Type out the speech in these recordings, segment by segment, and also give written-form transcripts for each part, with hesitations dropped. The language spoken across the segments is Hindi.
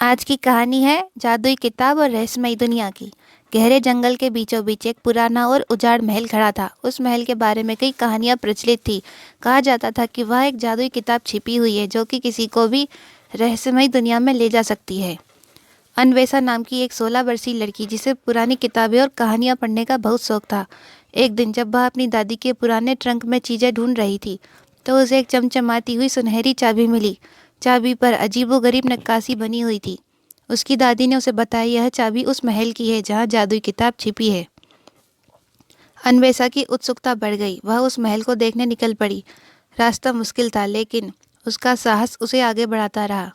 आज की कहानी है जादुई किताब और रहस्यमयी दुनिया की। गहरे जंगल के बीचों बीच एक पुराना और उजाड़ महल खड़ा था। उस महल के बारे में कई कहानियां प्रचलित थी। कहा जाता था कि वह एक जादुई किताब छिपी हुई है जो कि किसी को भी रहस्यमयी दुनिया में ले जा सकती है। अन्वेषा नाम की एक 16 वर्षीय लड़की, जिसे पुरानी किताबें और कहानियां पढ़ने का बहुत शौक था। एक दिन जब वह अपनी दादी के पुराने ट्रंक में चीज़ें ढूंढ रही थी तो उसे एक चमचमाती हुई सुनहरी चाबी मिली। चाबी पर अजीबोगरीब नक्काशी बनी हुई थी। उसकी दादी ने उसे बताया, यह चाबी उस महल की है जहाँ जादुई किताब छिपी है। अन्वेषा की उत्सुकता बढ़ गई। वह उस महल को देखने निकल पड़ी। रास्ता मुश्किल था, लेकिन उसका साहस उसे आगे बढ़ाता रहा।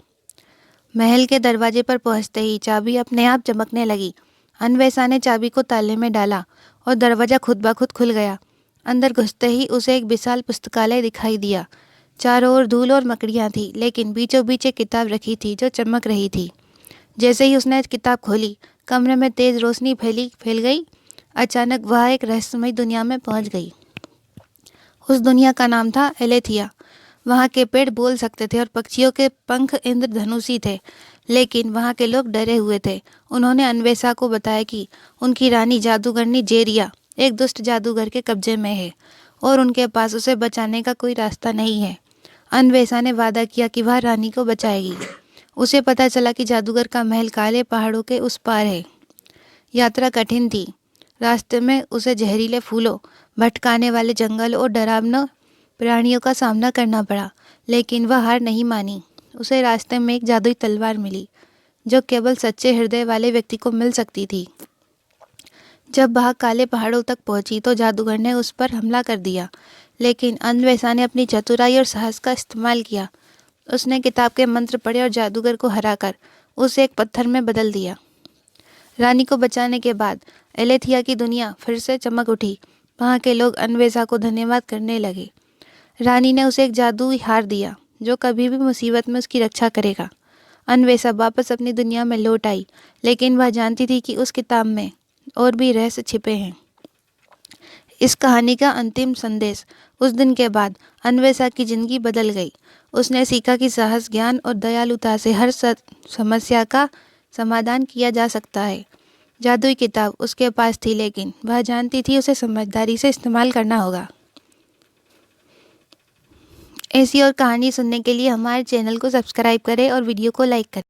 महल के दरवाजे पर पहुंचते ही चाबी अपने आप चमकने लगी। अन्वेषा ने चाबी को ताले में डाला और दरवाजा खुद ब खुद खुल गया। अंदर घुसते ही उसे एक विशाल पुस्तकालय दिखाई दिया। चारों ओर धूल और मकड़ियाँ थी, लेकिन बीचों बीच एक किताब रखी थी जो चमक रही थी। जैसे ही उसने किताब खोली, कमरे में तेज रोशनी फैल गई। अचानक वह एक रहस्यमयी दुनिया में पहुंच गई। उस दुनिया का नाम था एलेथिया। वहाँ के पेड़ बोल सकते थे और पक्षियों के पंख इंद्रधनुषी थे, लेकिन वहाँ के लोग डरे हुए थे। उन्होंने अन्वेषा को बताया कि उनकी रानी जादूगरनी जेरिया एक दुष्ट जादूगर के कब्जे में है और उनके पास उसे बचाने का कोई रास्ता नहीं है। अन्वेषा ने वादा किया कि वह रानी को बचाएगी। उसे पता चला कि जादूगर का महल काले पहाड़ों के उस पार है। यात्रा कठिन थी। रास्ते में उसे जहरीले फूलों, भटकाने वाले जंगल और डरावना प्राणियों का सामना करना पड़ा, लेकिन वह हार नहीं मानी। उसे रास्ते में एक जादुई तलवार मिली जो केवल सच्चे हृदय वाले व्यक्ति को मिल सकती थी। जब वह काले पहाड़ों तक पहुंची तो जादूगर ने उस पर हमला कर दिया, लेकिन अन्वेषा ने अपनी चतुराई और साहस का इस्तेमाल किया। उसने किताब के मंत्र पढ़े और जादूगर को हराकर उसे एक पत्थर में बदल दिया। रानी को बचाने के बाद एलेथिया की दुनिया फिर से चमक उठी। वहाँ के लोग अन्वेषा को धन्यवाद करने लगे। रानी ने उसे एक जादुई हार दिया जो कभी भी मुसीबत में उसकी रक्षा करेगा। अन्वेषा वापस अपनी दुनिया में लौट आई, लेकिन वह जानती थी कि उस किताब में और भी रहस्य छिपे हैं। इस कहानी का अंतिम संदेश, उस दिन के बाद अन्वेषा की जिंदगी बदल गई। उसने सीखा कि साहस, ज्ञान और दयालुता से हर समस्या का समाधान किया जा सकता है। जादुई किताब उसके पास थी, लेकिन वह जानती थी उसे समझदारी से इस्तेमाल करना होगा। ऐसी और कहानी सुनने के लिए हमारे चैनल को सब्सक्राइब करें और वीडियो को लाइक करें।